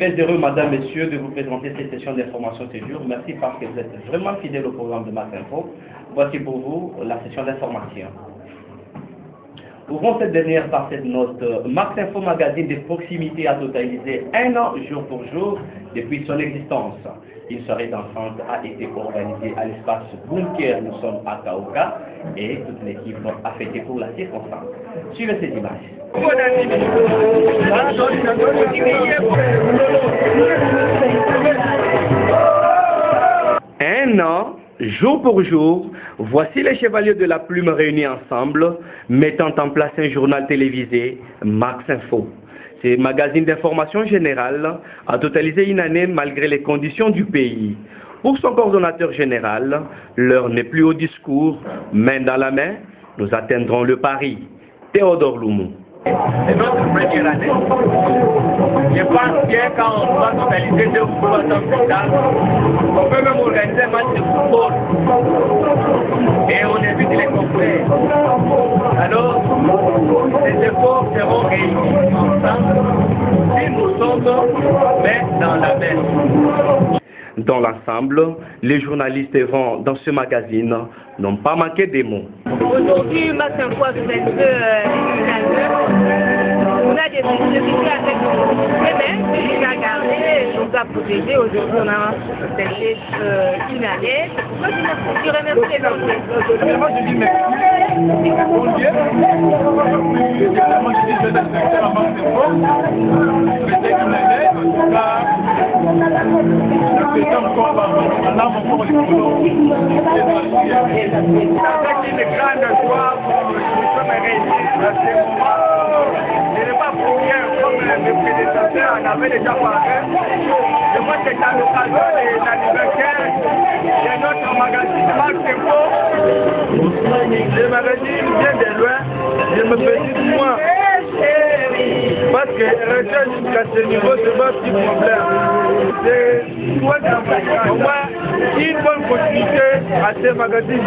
très heureux, madame, messieurs, de vous présenter cette session d'information ce jour. Merci parce que vous êtes vraiment fidèles au programme de Max Info. Voici pour vous la session d'information. Ouvrons cette dernière par cette note. Max Info magazine de proximité a totalisé 1 an jour pour jour depuis son existence. Une soirée d'enfance a été organisée à l'espace Bunker. Nous sommes à Kaouka et toute l'équipe a fêté pour la circonstance. Suivez ces images. Un an, jour pour jour, voici les chevaliers de la plume réunis ensemble, mettant en place un journal télévisé, Max Info. Ce magazine d'information générale a totalisé une année malgré les conditions du pays. Pour son coordonnateur général, l'heure n'est plus au discours, main dans la main, nous atteindrons le pari. Théodore Loumou. C'est notre première année. Je pense que quand on va totaliser 2 ou 3 ans plus tard, on peut même organiser un match de football. Et on évite les confrères. Alors, les efforts seront réunis ensemble si nous sommes main dans la main. Dans l'ensemble, les journalistes vont dans ce magazine n'ont pas manqué des mots. Aujourd'hui, Max Info a fait on a des difficultés avec nous a gardé, nous a protégés. Aujourd'hui, on a fêté une année. Je remercie l'entrée. Moi, je dis merci. Bon Dieu. Évidemment, je dis je vais respecter la Max Info. Fêter une année, en tout cas, fêter encore on a encore les couleurs. Avec une grande joie, nous sommes réunis à ce moment. Ce n'est pas pour rien, comme mes prédécesseurs en avaient déjà parlé. Je vois que c'est à l'occasion de l'anniversaire de notre magazine Max Info. Le magazine vient de loin, je me félicite moi. Parce que rester jusqu'à ce niveau, c'est pas un petit problème. C'est au moins une bonne continuité à ce magazine.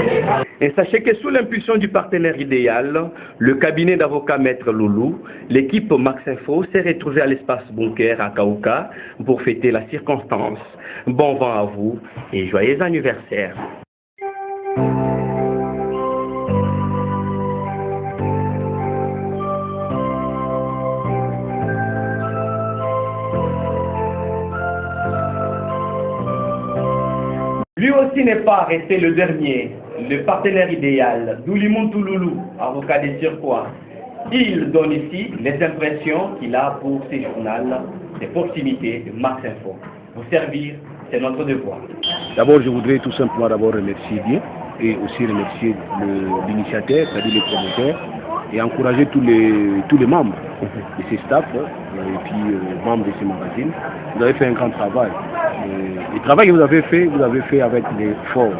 Et sachez que sous l'impulsion du partenaire idéal, le cabinet d'avocats Maître Loulou, l'équipe Max Info s'est retrouvée à l'espace Bunker à Kaouka pour fêter la circonstance. Bon vent à vous et joyeux anniversaire. Lui aussi n'est pas resté le dernier, le partenaire idéal, Doulimuntu Loulou, avocat des Turquois. Il donne ici les impressions qu'il a pour ce journal de proximité de Max Info. Vous servir, c'est notre devoir. D'abord, je voudrais tout simplement remercier Dieu et aussi remercier l'initiateur, c'est-à-dire les promoteurs, et encourager tous les membres de ces staffs et puis membres de ces magazines. Vous avez fait un grand travail. Le travail que vous avez fait avec l'effort.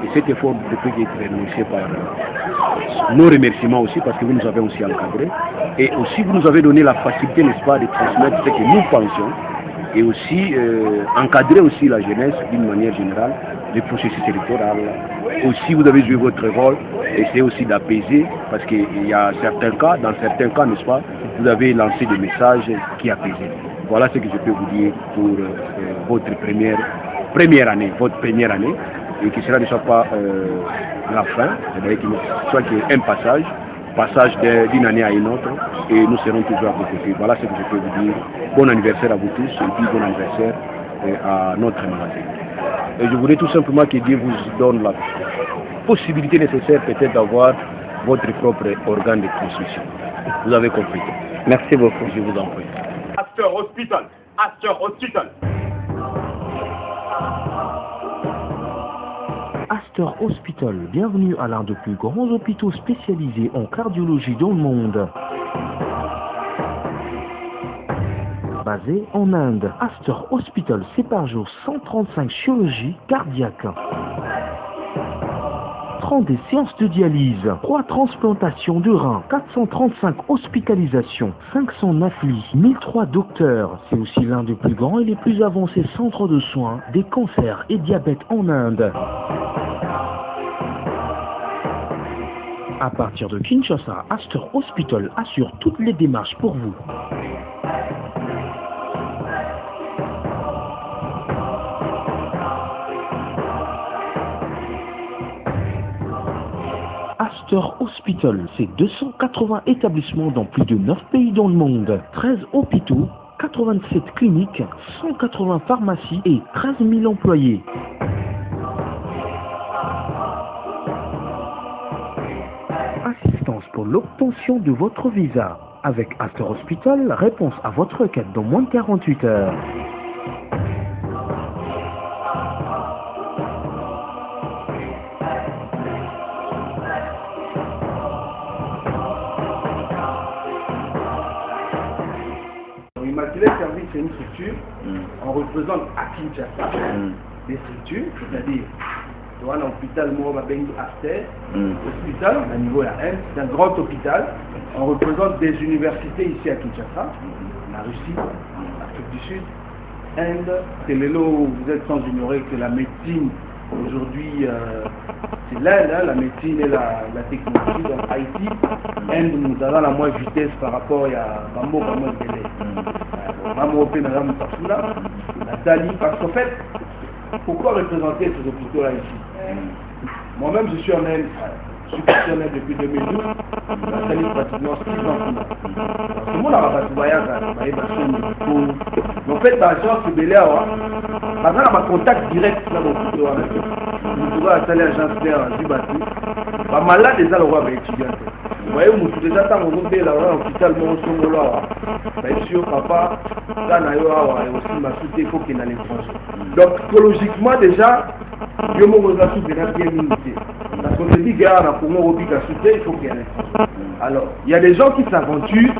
Et cet effort ne peut être remercié par nos remerciements aussi, parce que vous nous avez aussi encadrés. Et aussi, vous nous avez donné la facilité, n'est-ce pas, de transmettre ce que nous pensions. Et aussi, encadrer aussi la jeunesse d'une manière générale, le processus électoral. Aussi, vous avez joué votre rôle, essayer aussi d'apaiser, parce qu'il y a certains cas, dans certains cas, n'est-ce pas, vous avez lancé des messages qui apaisent. Voilà ce que je peux vous dire pour votre première année, et qui sera ne soit pas la fin, c'est-à-dire qu'il soit un passage d'une année à une autre, et nous serons toujours à vos côtés. Voilà ce que je peux vous dire. Bon anniversaire à vous tous, et puis bon anniversaire à notre magazine. Et je voudrais tout simplement que Dieu vous donne la possibilité nécessaire peut-être d'avoir votre propre organe de transmission. Vous avez compris. Merci beaucoup. Je vous en prie. Astor Hospital. Astor Hospital. Astor Hospital, bienvenue à l'un des plus grands hôpitaux spécialisés en cardiologie dans le monde. Basé en Inde, Astor Hospital, c'est par jour 135 chirurgies cardiaques, 30 des séances de dialyse, 3 transplantations de reins, 435 hospitalisations, 509 lits, 1003 docteurs. C'est aussi l'un des plus grands et les plus avancés centres de soins des cancers et diabète en Inde. À partir de Kinshasa, Astor Hospital assure toutes les démarches pour vous. Astor Hospital, c'est 280 établissements dans plus de 9 pays dans le monde, 13 hôpitaux, 87 cliniques, 180 pharmacies et 13 000 employés. Assistance pour l'obtention de votre visa. Avec Astor Hospital, réponse à votre requête dans moins de 48 heures. Immaculée Service, c'est une structure, on représente à Kinshasa des structures, c'est-à-dire un hôpital hospital à niveau à Inde, c'est un grand hôpital. On représente des universités ici à Kinshasa, la Russie, l'Afrique du Sud, Inde. C'est le lot, vous êtes sans ignorer que la médecine aujourd'hui c'est l'Inde, hein, la médecine et la technologie. Donc Haïti, Inde, nous avons la moins vitesse par rapport à Bambo, Bambo Délé. Bambo Pénadam Tafoula, Nathalie, parce qu'en fait, pourquoi représenter ces hôpitaux-là ici? Moi-même, je suis en Inde. Je suis parti en Inde depuis 2012. Nathalie, pratiquement 6 ans. Tout le monde a rabattu voyage. Mais en fait, la chance, c'est belé. Par exemple, on contact direct dans l'hôpital. Nous pouvons installer l'agence d'air du bâti. Pas malade déjà le roi avec étudiant. Vous voyez, nous déjà tant on est là, l'hôpital Monsongolo. Bien sûr, papa, là, et aussi ma soutien, il faut qu'il y ait à l'étranger. Donc, psychologiquement, déjà, je me retrouve bien limité. Parce qu'on se dit, gars, on a pour moi, il faut qu'il y ait à l'étranger. Alors, il y a des gens qui s'aventurent.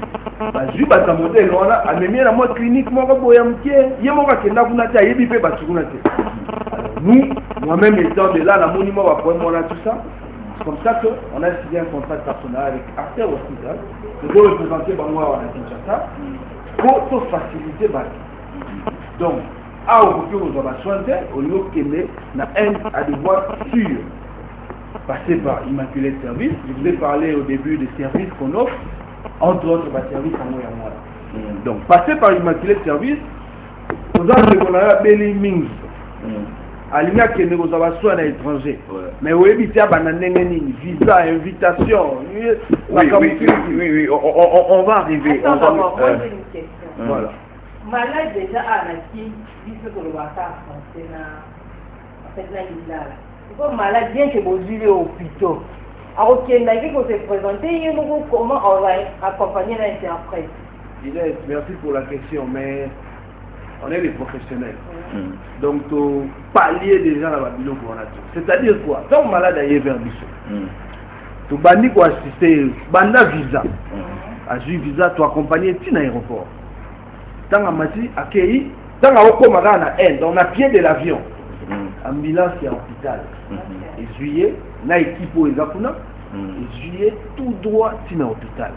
Nous, moi-même étant de là, la monument va prendre tout ça. C'est comme ça qu'on a signé un contrat personnel avec Astor Hospital, pour représenter Bangoua à Kinshasa, pour faciliter. Donc, à Okoki, on va soigner, au lieu qu'il na Inde à des voies sûres, passer par Immaculée Service. Je vous ai parlé au début des services qu'on offre, entre autres, services en moyen. Donc, passer par Immaculée Service, aux gens qu'on a Belly Mings. Alinga qui ne vous a pas à l'étranger. Mais vous évitez à visa, invitation. Oui, on va arriver. Attends, moi j'ai une question. Voilà. Malade déjà à la qui dit que le Waka français en fait là il là. Comme malade bien que vous vivez au hôpital. Alors qu'il y a qui se présenter, comment on va accompagner l'interprète? Inès, merci pour la question, mais on est des professionnels. Donc, pallier déjà la babylone pour la nature. C'est-à-dire quoi? Quand on est malade, il y a vers Bissau. Tu bannis quoi assister, banda visa. À visa, tu accompagner à l'aéroport. Tant que Mati accueilli, tant que on Inde, on a pied de l'avion. Ambulance et hôpital. Et juillet, na équipe pour les Akuna. Et juillet, tout droit, c'est un hôpital.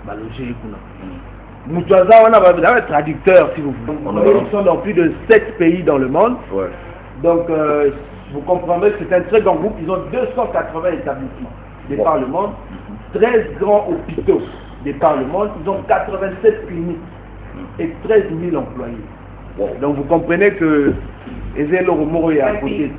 Balogé Kuna. Moutouaza, on a un traducteur, si vous voulez. Ils sont dans plus de 7 pays dans le monde. Donc, vous comprendrez que c'est un très grand groupe. Ils ont 280 établissements de par le monde, 13 grands hôpitaux de par le monde. Ils ont 87 cliniques et 13 000 employés. Donc, vous comprenez que Ezelo Romoro est à côté.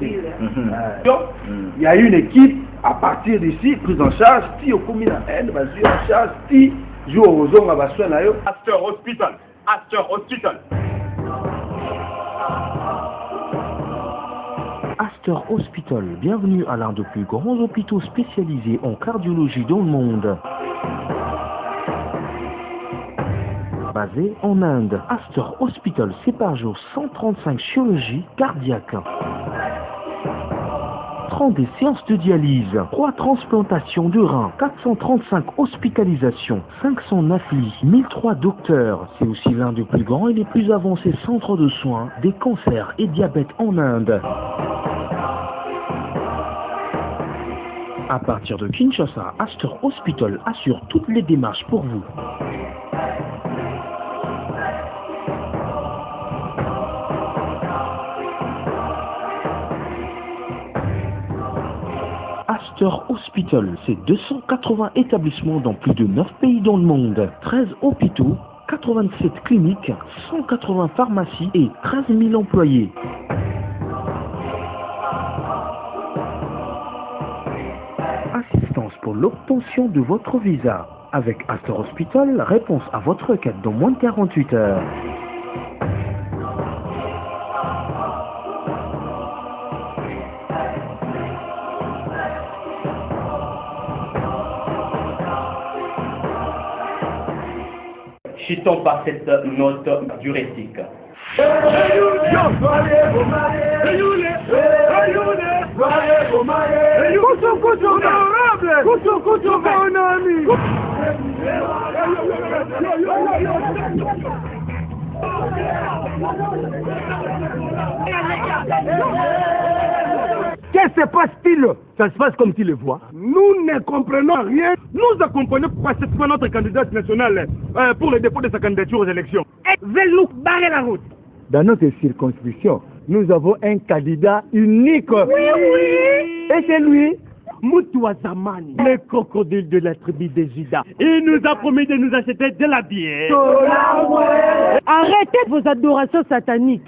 Il y a une équipe à partir d'ici, prise en charge, si au communal N, basée en charge, si joue aux zones à Bassoanayo. Astor Hospital. Astor Hospital. Astor Hospital, bienvenue à l'un des plus grands hôpitaux spécialisés en cardiologie dans le monde. Basé en Inde, Astor Hospital, c'est par jour 135 chirurgies cardiaques, 30 des séances de dialyse, 3 transplantations de reins, 435 hospitalisations, 509 lits, 1003 docteurs. C'est aussi l'un des plus grands et les plus avancés centres de soins des cancers et diabète en Inde. À partir de Kinshasa, Astor Hospital assure toutes les démarches pour vous. Astor Hospital, c'est 280 établissements dans plus de 9 pays dans le monde, 13 hôpitaux, 87 cliniques, 180 pharmacies et 13 000 employés. Assistance pour l'obtention de votre visa. Avec Astor Hospital, réponse à votre requête dans moins de 48 heures. Chutons par cette note diurétique. Qu'est-ce qui se passe-t-il? Ça se passe comme tu le vois. Nous ne comprenons rien. Nous accompagnons pratiquement notre candidate nationale pour le dépôt de sa candidature aux élections. Et veulent-nous barrer la route? Dans notre circonscription, nous avons un candidat unique. Oui. Et c'est lui, Moutoua Zamani, le crocodile de la tribu des Judas. Il nous a promis de nous acheter de la bière. Arrêtez vos adorations sataniques.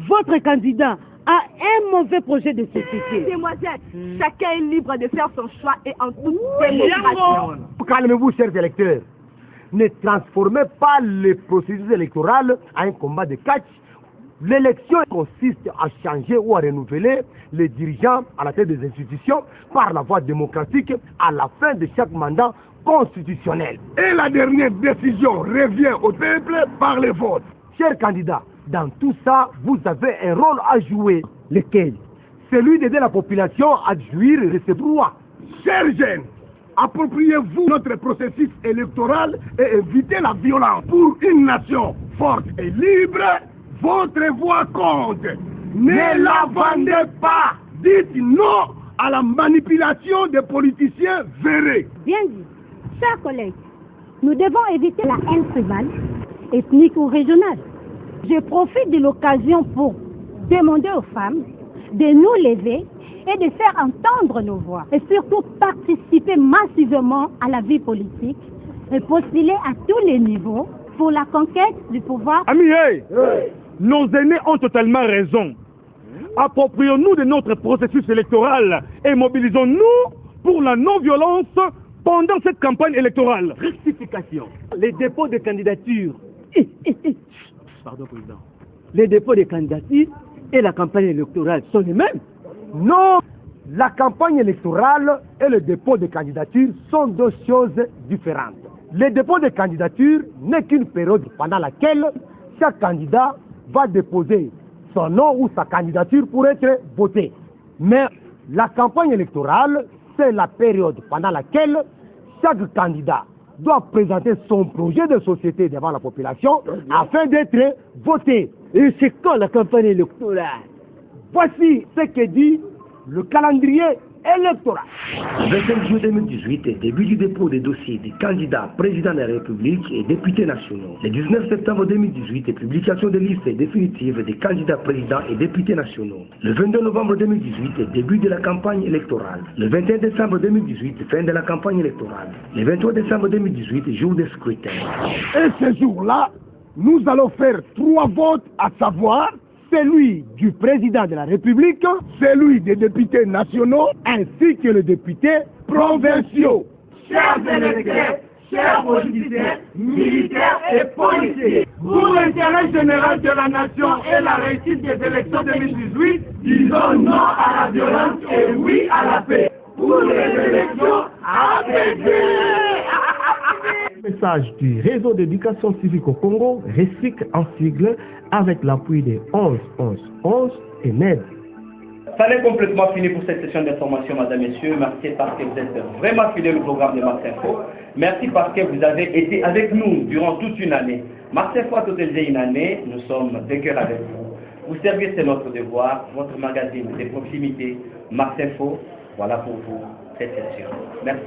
Votre candidat a un mauvais projet de société. Demoiselle, chacun est libre de faire son choix et en toute démocratie. Calmez-vous, chers électeurs. Ne transformez pas les processus électoraux en un combat de catch. L'élection consiste à changer ou à renouveler les dirigeants à la tête des institutions par la voie démocratique à la fin de chaque mandat constitutionnel. Et la dernière décision revient au peuple par les votes. Chers candidats, dans tout ça, vous avez un rôle à jouer. Lequel? Celui d'aider la population à jouir de ses droits. Chers jeunes, appropriez-vous notre processus électoral et évitez la violence. Pour une nation forte et libre, votre voix compte. Ne la vendez pas. Dites non à la manipulation des politiciens véreux. Bien dit. Chers collègues, nous devons éviter la haine tribale, ethnique ou régionale. Je profite de l'occasion pour demander aux femmes de nous lever et de faire entendre nos voix. Et surtout participer massivement à la vie politique et postuler à tous les niveaux pour la conquête du pouvoir. Amis, nos aînés ont totalement raison. Approprions-nous de notre processus électoral et mobilisons-nous pour la non-violence pendant cette campagne électorale. Rectification. Les dépôts de candidatures. Pardon, Président. Les dépôts de candidatures et la campagne électorale sont les mêmes? Non. La campagne électorale et le dépôt de candidature sont deux choses différentes. Le dépôt de candidature n'est qu'une période pendant laquelle chaque candidat va déposer son nom ou sa candidature pour être voté. Mais la campagne électorale, c'est la période pendant laquelle chaque candidat doit présenter son projet de société devant la population afin d'être voté. Et c'est quand la campagne électorale? Voici ce que dit le calendrier électoral. Le 25 juillet 2018, début du dépôt des dossiers des candidats président de la République et députés nationaux. Le 19 septembre 2018, publication des listes définitives des candidats présidents et députés nationaux. Le 22 novembre 2018, début de la campagne électorale. Le 21 décembre 2018, fin de la campagne électorale. Le 23 décembre 2018, jour des scrutins. Et ce jour-là, nous allons faire 3 votes, à savoir celui du président de la République, celui des députés nationaux, ainsi que les députés provinciaux. Chers électeurs, chers politiciens, militaires et policiers, pour l'intérêt général de la nation et la réussite des élections 2018, disons non à la violence et oui à la paix. Pour les élections, APD. Message du réseau d'éducation civique au Congo, RECIC en sigle, avec l'appui des 11 11 11 et NED. Ça n'est complètement fini pour cette session d'information, mesdames et messieurs. Merci parce que vous êtes vraiment fidèles au programme de Max Info. Merci parce que vous avez été avec nous durant toute une année. Max Info a totalisé une année. Nous sommes de cœur avec vous. Vous servir, c'est notre devoir. Votre magazine de proximité, Max Info. Voilà pour vous cette session. Merci.